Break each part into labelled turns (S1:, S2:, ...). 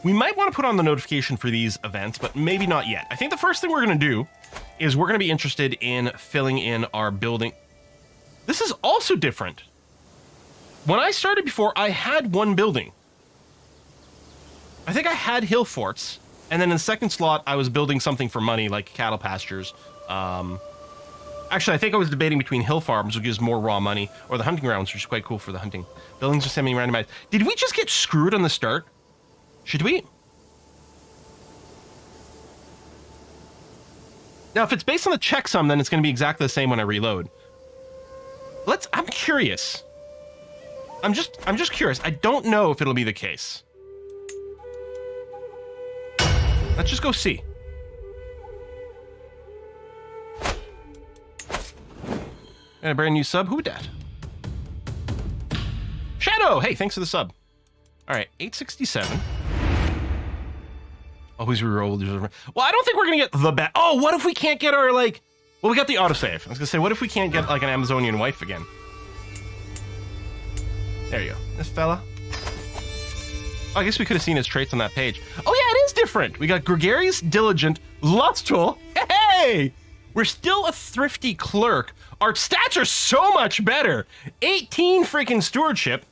S1: We might want to put on the notification for these events, but maybe not yet. I think the first thing we're going to do is we're going to be interested in filling in our building. This is also different. When I started before, I had one building. I think I had hill forts, and then in the second slot, I was building something for money, like cattle pastures. Actually, I think I was debating between hill farms, which gives more raw money, or the hunting grounds, which is quite cool for the hunting. Buildings are semi-randomized. Did we just get screwed on the start? Should we? Now, if it's based on the checksum, then it's going to be exactly the same when I reload. I'm curious. I'm just curious. I don't know if it'll be the case. Let's just go see. Got a brand new sub. Who dat? Shadow! Hey, thanks for the sub. All right, 867. Always reroll. Well, I don't think we're going to get the best. Oh, what if we can't get our, like... Well, we got the autosave. I was going to say, what if we can't get, like, an Amazonian wife again? There you go. This fella. Oh, I guess we could have seen his traits on that page. Oh, yeah, it is different. We got gregarious, diligent, lustful. Hey! We're still a thrifty clerk. Our stats are so much better. 18 freaking stewardship.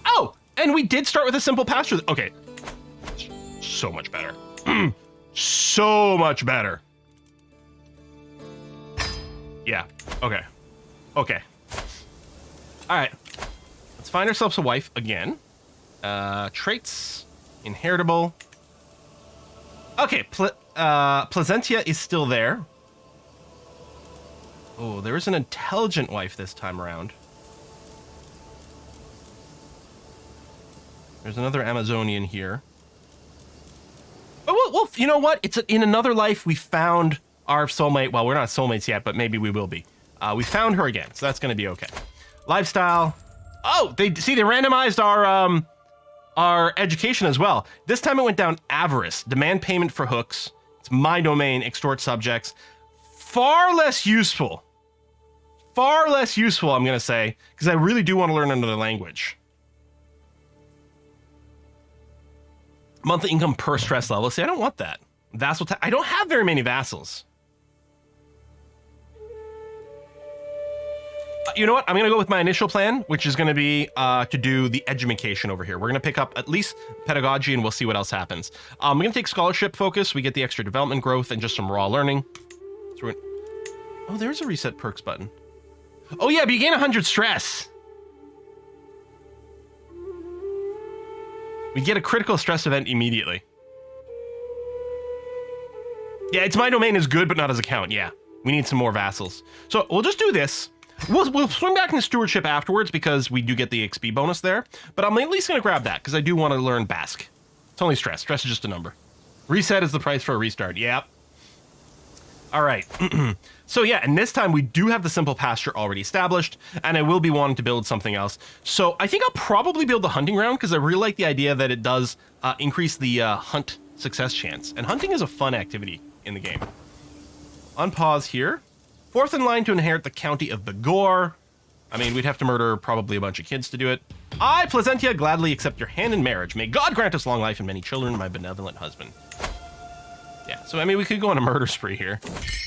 S1: Oh, and we did start with a simple pasture. Okay. So much better. So much better. Yeah. Okay. Okay. All right. Let's find ourselves a wife again. Traits. Inheritable. Okay. Placentia is still there. Oh, there is an intelligent wife this time around. There's another Amazonian here. But well, you know what? It's in another life we found our soulmate. Well, we're not soulmates yet, but maybe we will be. We found her again, so that's going to be okay. Lifestyle. Oh, they randomized our education as well. This time it went down avarice, demand payment for hooks. It's my domain, extort subjects. Far less useful. Far less useful, I'm going to say, because I really do want to learn another language. Monthly income per stress level. See, I don't want that. Vassal. I don't have very many vassals. You know what? I'm going to go with my initial plan, which is going to be to do the education over here. We're going to pick up at least pedagogy, and we'll see what else happens. I'm going to take scholarship focus. We get the extra development growth and just some raw learning. So oh, there's a reset perks button. Oh, yeah, but you gain 100 stress. We get a critical stress event immediately. Yeah, it's my domain is good, but not as a count. Yeah, we need some more vassals. So we'll just do this. We'll swing back into stewardship afterwards because we do get the XP bonus there. But I'm at least going to grab that because I do want to learn Basque. It's only stress. Stress is just a number. Reset is the price for a restart. Yep. All right. So yeah, and this time we do have the simple pasture already established, and I will be wanting to build something else. So I think I'll probably build the hunting ground because I really like the idea that it does increase the hunt success chance. And hunting is a fun activity in the game. On pause here. Fourth in line to inherit the county of Bigorre. I mean, we'd have to murder probably a bunch of kids to do it. I, Placentia, gladly accept your hand in marriage. May God grant us long life and many children, my benevolent husband. Yeah, so I mean, we could go on a murder spree here.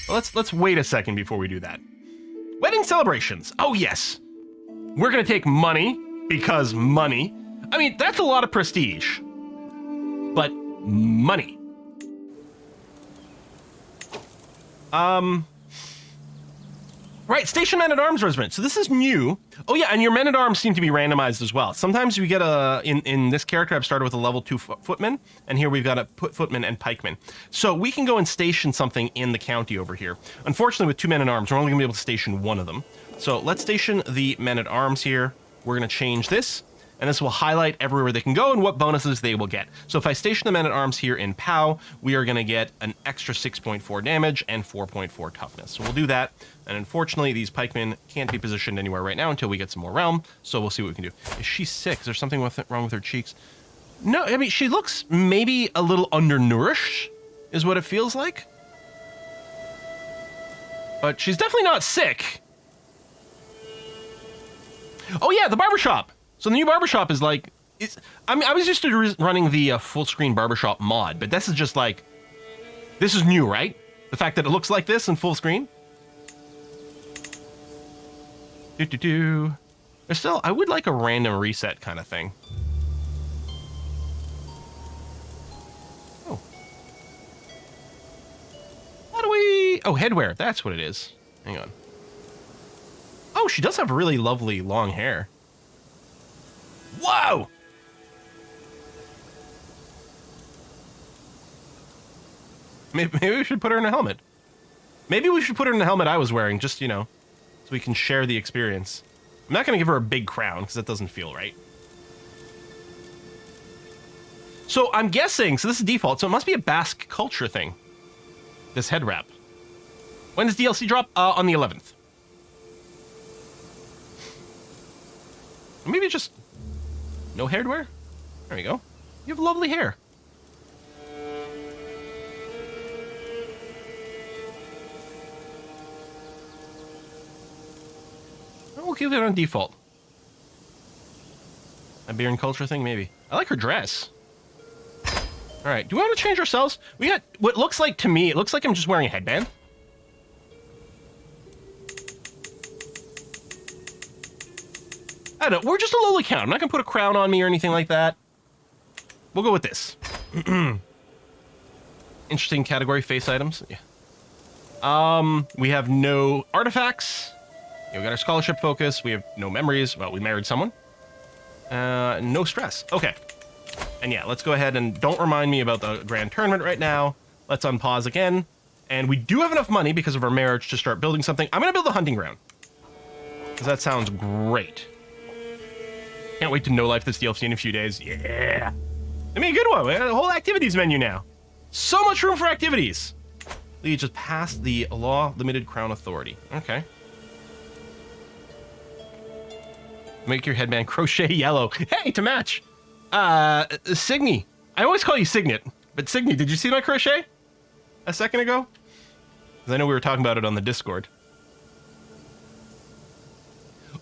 S1: But let's wait a second before we do that. Wedding celebrations. Oh, yes. We're going to take money because money. I mean, that's a lot of prestige. But money. Right, station men-at-arms regiment. So this is new. Oh yeah, and your men-at-arms seem to be randomized as well. Sometimes you get in this character, I've started with a level 2 footman, and here we've got a footman and pikeman. So we can go and station something in the county over here. Unfortunately, with 2 men-at-arms, we're only gonna be able to station one of them. So let's station the men-at-arms here. We're gonna change this, and this will highlight everywhere they can go and what bonuses they will get. So if I station the men-at-arms here in POW, we are gonna get an extra 6.4 damage and 4.4 toughness. So we'll do that. And unfortunately, these pikemen can't be positioned anywhere right now until we get some more realm. So we'll see what we can do. Is she sick? Is there something wrong with her cheeks? No, I mean, she looks maybe a little undernourished, is what it feels like. But she's definitely not sick. Oh yeah, the barbershop. So the new barbershop is like I mean, I was just running the full screen Barbershop mod, but this is just like, this is new, right? The fact that it looks like this in full screen. There's still, I would like a random reset kind of thing. Oh. How do we, oh, headwear, that's what it is. Hang on. Oh, she does have really lovely long hair. Whoa! Maybe we should put her in a helmet. Maybe we should put her in the helmet I was wearing, just, you know, so we can share the experience. I'm not going to give her a big crown, because that doesn't feel right. So I'm guessing, so this is default, so it must be a Basque culture thing. This head wrap. When does DLC drop? On the 11th. Maybe just no hairdwear? There we go. You have lovely hair. We'll keep it on default. A Bearn culture thing, maybe. I like her dress. All right, do we want to change ourselves? We got what looks like, to me, it looks like I'm just wearing a headband. I don't know, we're just a lowly count. I'm not gonna put a crown on me or anything like that. We'll go with this. Interesting category, face items. Yeah. We have no artifacts. Yeah, we got our scholarship focus. We have no memories. Well, we married someone. No stress. Okay. And yeah, let's go ahead and don't remind me about the grand tournament right now. Let's unpause again. And we do have enough money because of our marriage to start building something. I'm going to build a hunting ground. Because that sounds great. Can't wait to know life this DLC in a few days. Yeah. I mean, a good one. We got a whole activities menu now. So much room for activities. We just passed the law limited crown authority. Okay. Make your headband crochet yellow. Hey, to match. Signy. I always call you Signet, but Signy, did you see my crochet a second ago? Because I know we were talking about it on the Discord.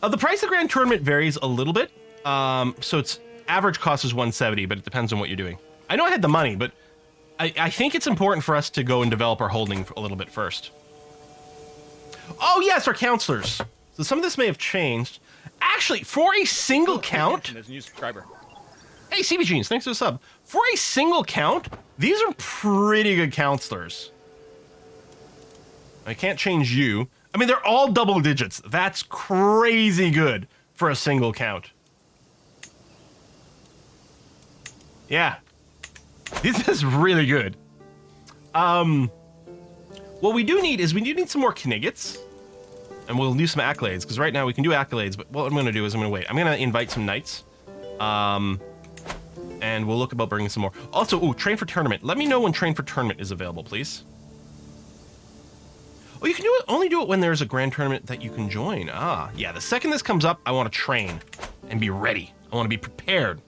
S1: The price of Grand Tournament varies a little bit. So its average cost is 170, but it depends on what you're doing. I know I had the money, but I think it's important for us to go and develop our holding a little bit first. Oh yes, our counselors. So some of this may have changed. Actually, for a single count...
S2: There's a new subscriber.
S1: Hey, CB Jeans, thanks for the sub. For a single count, these are pretty good counselors. I can't change you. I mean, they're all double digits. That's crazy good for a single count. Yeah. This is really good. What we do need is we do need some more Kniggets. And we'll do some accolades, because right now we can do accolades, but what I'm going to do is I'm going to wait. I'm going to invite some knights. And we'll look about bringing some more. Also, ooh, train for tournament. Let me know when train for tournament is available, please. Oh, you can do it. Only do it when there's a grand tournament that you can join. Ah, yeah. The second this comes up, I want to train and be ready. I want to be prepared.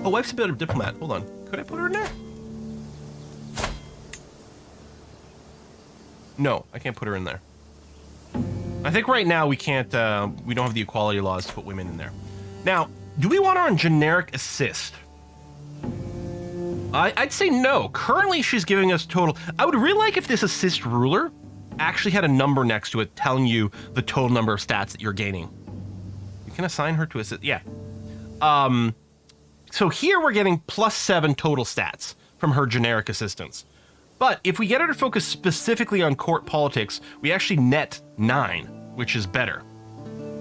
S1: Oh, wife's a bit of a diplomat. Hold on. Could I put her in there? No, I can't put her in there. I think right now we can't, we don't have the equality laws to put women in there. Now, do we want her on generic assist? I'd say no. Currently, she's giving us total. I would really like if this assist ruler actually had a number next to it telling you the total number of stats that you're gaining. You can assign her to assist. Yeah. So here we're getting +7 total stats from her generic assistance. But if we get her to focus specifically on court politics, we actually net 9, which is better.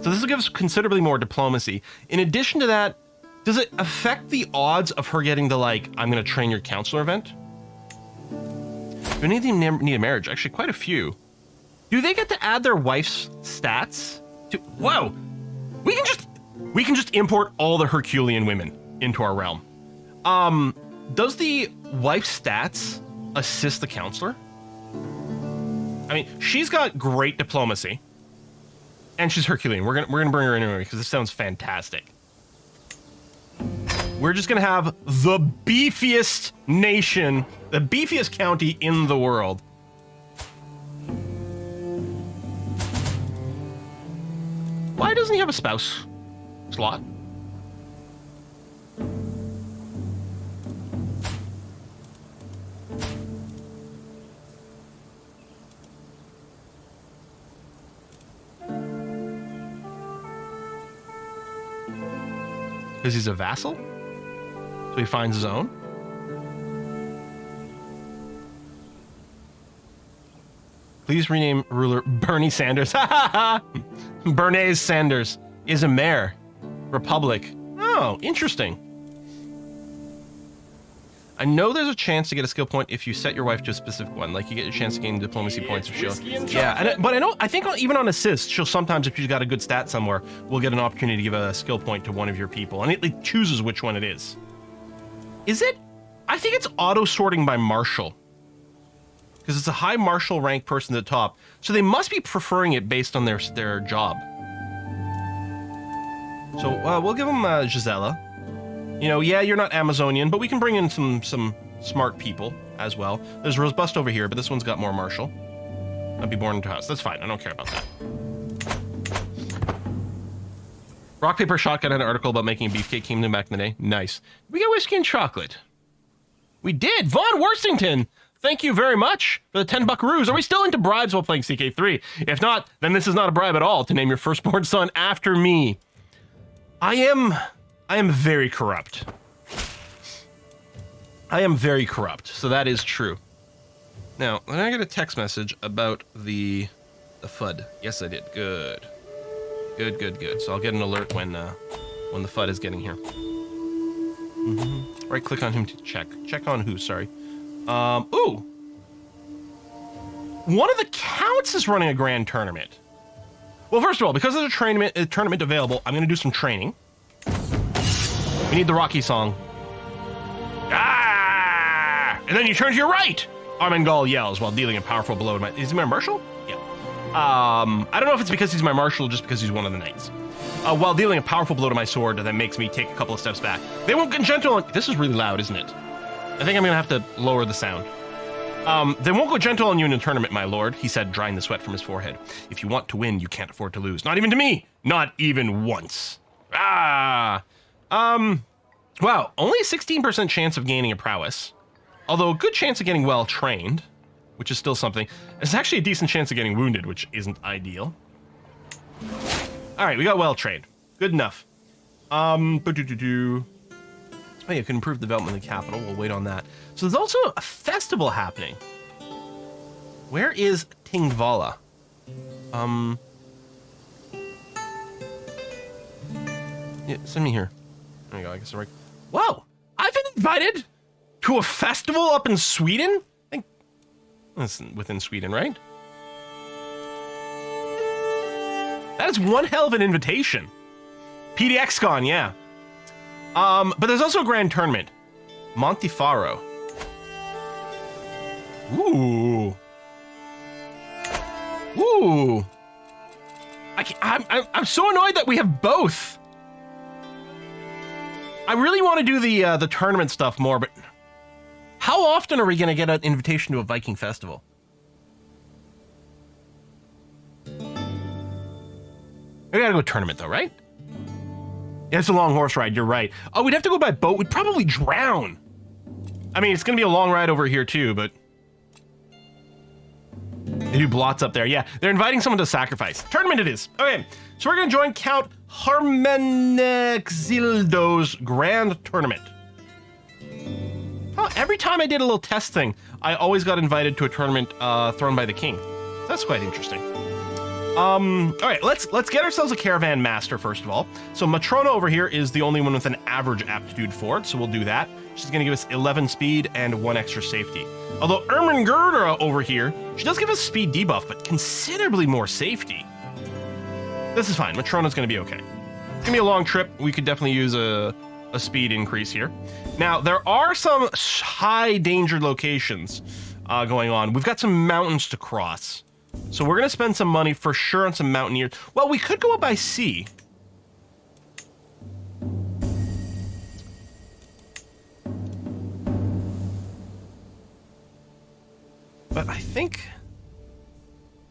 S1: So this will give us considerably more diplomacy. In addition to that, does it affect the odds of her getting the, like, I'm going to train your counselor event? Do any of them need a marriage? Actually, quite a few. Do they get to add their wife's stats? Whoa! We can just import all the Herculean women into our realm. Does the wife's stats assist the counselor? I mean, she's got great diplomacy, and she's Herculean. We're gonna bring her in anyway because this sounds fantastic. We're just gonna have the beefiest nation, the beefiest county in the world. Why doesn't he have a spouse slot? Because he's a vassal? So he finds his own? Please rename ruler Bernie Sanders. Bearnaise Sanders is a mayor. Republic. Oh, interesting. I know there's a chance to get a skill point if you set your wife to a specific one. Like you get your chance to gain diplomacy points if she'll. Yeah, but I think even on assist, she'll sometimes, if she's got a good stat somewhere, we'll get an opportunity to give a skill point to one of your people, and it chooses which one it is. Is it? I think it's auto sorting by marshal, because it's a high marshal rank person at the top, so they must be preferring it based on their job. So we'll give them Gisela. You know, yeah, you're not Amazonian, but we can bring in some smart people as well. There's Rosebust over here, but this one's got more martial. I'll be born into house. That's fine. I don't care about that. Rock, Paper, Shotgun had an article about making a beefcake kingdom back in the day. Nice. We got whiskey and chocolate. We did. Vaughn Worstington, thank you very much for the 10 buckaroos. Are we still into bribes while playing CK3? If not, then this is not a bribe at all to name your firstborn son after me. I am very corrupt. I am very corrupt, so that is true. Now, when I get a text message about the FUD. Yes, I did. Good. Good. So I'll get an alert when the FUD is getting here. Right click on him to check. Check on who, sorry. Ooh! One of the counts is running a grand tournament. Well, first of all, because there's a tournament available, I'm going to do some training. We need the Rocky song. Ah! And then you turn to your right! Armengol yells while dealing a powerful blow to my... Is he my marshal? Yeah. I don't know if it's because he's my marshal or just because he's one of the knights. While dealing a powerful blow to my sword that makes me take a couple of steps back. They won't get gentle on... This is really loud, isn't it? I think I'm going to have to lower the sound. They won't go gentle on you in a tournament, my lord, he said, drying the sweat from his forehead. If you want to win, you can't afford to lose. Not even to me! Not even once. Ah! Wow, only a 16% chance of gaining a prowess. Although a good chance of getting well trained, which is still something. There's actually a decent chance of getting wounded, which isn't ideal. Alright, we got well trained. Good enough. Oh yeah, you can improve the development of the capital. We'll wait on that. So there's also a festival happening. Where is Tingvala? Yeah, send me here. There you go, I guess I'm right. Whoa! I've been invited to a festival up in Sweden? I think that's within Sweden, right? That is one hell of an invitation. PDXCon, yeah. But there's also a grand tournament. Montifaro. Ooh. Ooh. I'm so annoyed that we have both. I really want to do the tournament stuff more, but how often are we going to get an invitation to a Viking festival? We gotta go tournament though, right? Yeah, it's a long horse ride, you're right. Oh, we'd have to go by boat. We'd probably drown. I mean, it's gonna be a long ride over here too, but... They do blots up there. Yeah, they're inviting someone to sacrifice. Tournament it is. Okay, so we're gonna join Count Hermenexildo's grand tournament. Oh, every time I did a little test thing, I always got invited to a tournament thrown by the king. That's quite interesting. All right, let's get ourselves a caravan master first of all. So Matrona over here is the only one with an average aptitude for it, so we'll do that. She's gonna give us 11 speed and 1 extra safety. Although Ermengarda over here, she does give us speed debuff, but considerably more safety. This is fine. Matrona's gonna be okay. It's gonna be a long trip. We could definitely use a speed increase here. Now, there are some high danger locations going on. We've got some mountains to cross. So we're going to spend some money for sure on some mountaineers. Well, we could go up by sea. But I think...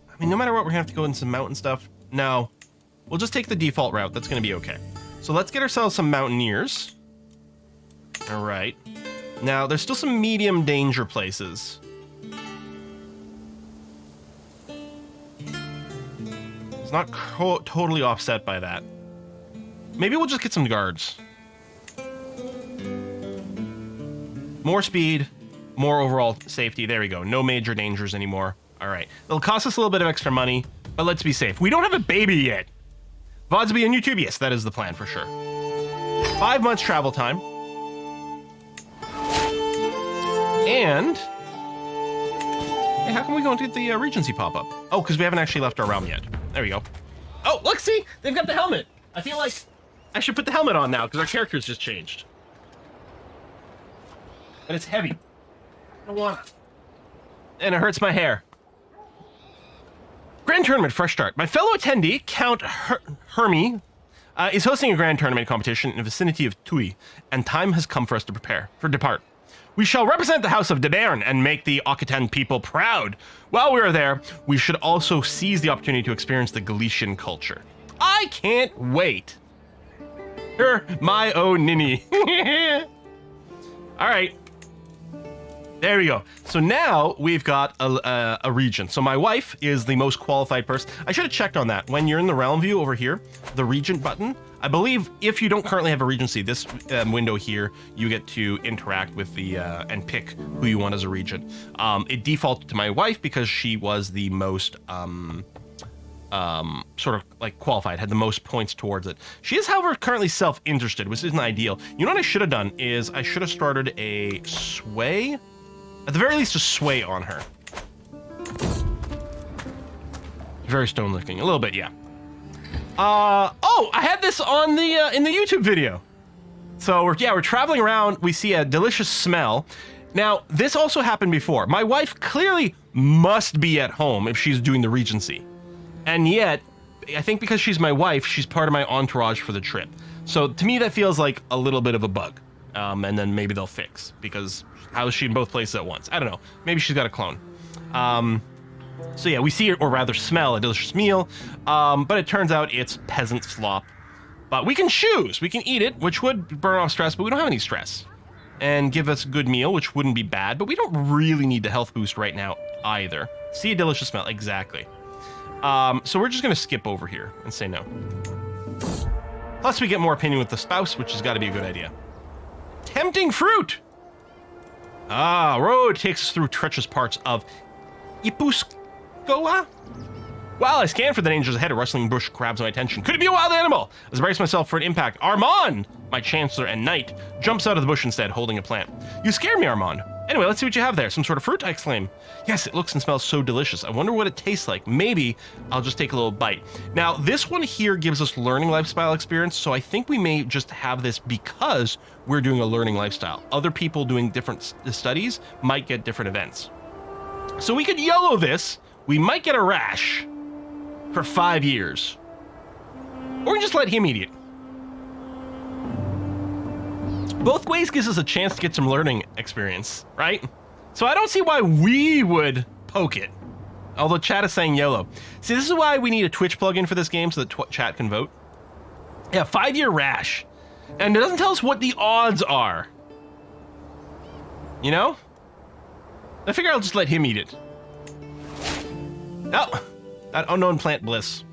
S1: I mean, no matter what, we're going to have to go in some mountain stuff. No. We'll just take the default route. That's going to be okay. So let's get ourselves some mountaineers. All right. Now, there's still some medium danger places. It's not totally offset by that. Maybe we'll just get some guards. More speed, more overall safety. There we go. No major dangers anymore. All right. It'll cost us a little bit of extra money, but let's be safe. We don't have a baby yet. VODs will be on YouTube? Yes, that is the plan for sure. 5 months travel time. And... hey, how come we don't get the Regency pop-up? Oh, because we haven't actually left our realm yet. There we go. Oh, look, see? They've got the helmet. I feel like I should put the helmet on now because our character's just changed. But it's heavy. I don't want it. And it hurts my hair. Grand Tournament, fresh start. My fellow attendee, Count Hermy, is hosting a grand tournament competition in the vicinity of Tui, and time has come for us to depart. We shall represent the House of Bearn and make the Occitan people proud. While we are there, we should also seize the opportunity to experience the Galician culture. I can't wait. My own ninny. All right. There we go. So now we've got a regent. So my wife is the most qualified person. I should have checked on that. When you're in the realm view over here, the regent button, I believe if you don't currently have a regency, this window here, you get to interact with the, and pick who you want as a regent. It defaulted to my wife because she was the most, sort of like qualified, had the most points towards it. She is, however, currently self-interested, which isn't ideal. You know what I should have done is I should have started a sway. At the very least, a sway on her. Very stone looking, a little bit, yeah. Oh, I had this on the in the YouTube video. So we're traveling around. We see a delicious smell. Now, this also happened before. My wife clearly must be at home if she's doing the Regency, and yet, I think because she's my wife, she's part of my entourage for the trip. So to me, that feels like a little bit of a bug. And then maybe they'll fix, because how is she in both places at once? I don't know. Maybe she's got a clone. So yeah, we see, or rather smell, a delicious meal, but it turns out it's peasant slop. But we can choose. We can eat it, which would burn off stress, but we don't have any stress. And give us a good meal, which wouldn't be bad, but we don't really need the health boost right now either. See a delicious smell, exactly. So we're just going to skip over here and say no. Plus we get more opinion with the spouse, which has got to be a good idea. Tempting fruit! Road takes us through treacherous parts of Ipuskoa. While I scan for the dangers ahead, a rustling bush grabs my attention. Could it be a wild animal? As I brace myself for an impact, Armand, my chancellor and knight, jumps out of the bush instead, holding a plant. You scared me, Armand. Anyway, let's see what you have there. Some sort of fruit, I exclaim. Yes, it looks and smells so delicious. I wonder what it tastes like. Maybe I'll just take a little bite. Now, this one here gives us learning lifestyle experience, so I think we may just have this because we're doing a learning lifestyle. Other people doing different studies might get different events. So we could YOLO this. We might get a rash for 5 years. Or we can just let him eat it. Both ways gives us a chance to get some learning experience, right? So I don't see why we would poke it. Although chat is saying YOLO. See, this is why we need a Twitch plugin for this game so that chat can vote. Yeah, 5-year rash. And it doesn't tell us what the odds are. You know? I figure I'll just let him eat it. Oh, that unknown plant bliss.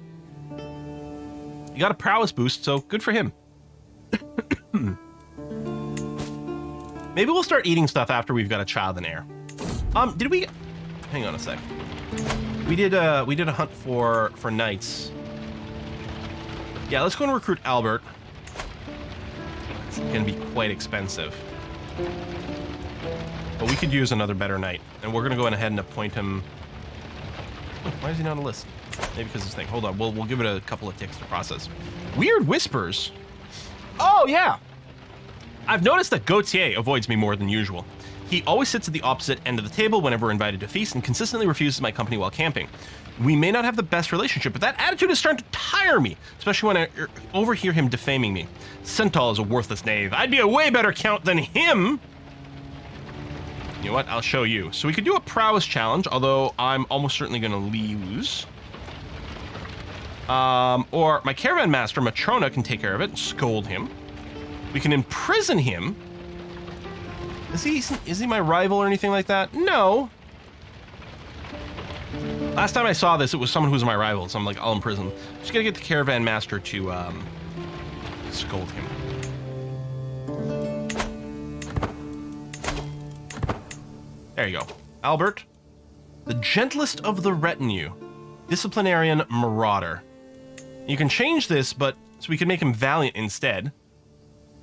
S1: You got a prowess boost, so good for him. Maybe we'll start eating stuff after we've got a child and heir. Did we? Hang on a sec. We did a hunt for knights. Yeah, let's go and recruit Albert. It's gonna be quite expensive, but we could use another better knight, and we're gonna go ahead and appoint him. Oh, why is he not on the list? Maybe because this thing. Hold on, we'll give it a couple of ticks to process. Weird whispers. Oh yeah. I've noticed that Gautier avoids me more than usual. He always sits at the opposite end of the table whenever invited to feast and consistently refuses my company while camping. We may not have the best relationship, but that attitude is starting to tire me, especially when I overhear him defaming me. Centaur is a worthless knave. I'd be a way better count than him. You know what? I'll show you. So we could do a prowess challenge, although I'm almost certainly going to lose. Or my caravan master, Matrona, can take care of it and scold him. We can imprison him. Is he my rival or anything like that? No. Last time I saw this, it was someone who was my rival, so I'm like, I'll imprison. Just gotta get the caravan master to scold him. There you go. Albert, the gentlest of the retinue, disciplinarian marauder. You can change this, but so we can make him valiant instead.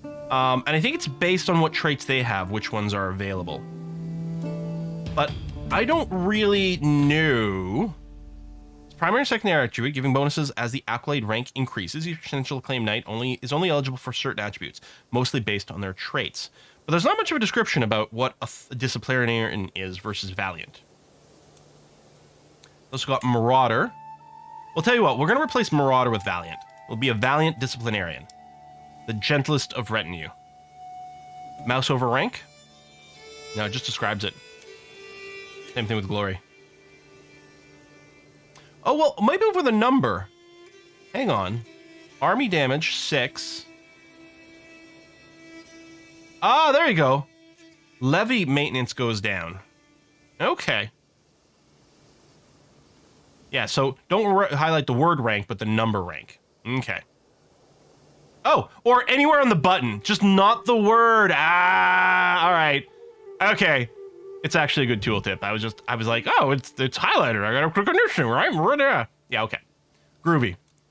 S1: And I think it's based on what traits they have, which ones are available. But I don't really know. Primary and secondary attribute, giving bonuses as the accolade rank increases. Each potential claim knight is only eligible for certain attributes, mostly based on their traits. But there's not much of a description about what a disciplinarian is versus valiant. Also got marauder. We'll tell you what, we're going to replace marauder with valiant. It'll be a valiant disciplinarian. The gentlest of retinue. Mouse over rank? No, it just describes it. Same thing with glory. Oh, well, maybe over the number. Hang on. Army damage, 6. Ah, there you go. Levy maintenance goes down. Okay. Yeah, so don't highlight the word rank, but the number rank. Okay. Oh, or anywhere on the button, just not the word. Ah, all right. Okay. It's actually a good tooltip. I was like, oh, it's highlighted. I got a recognition, right? Yeah, okay. Groovy.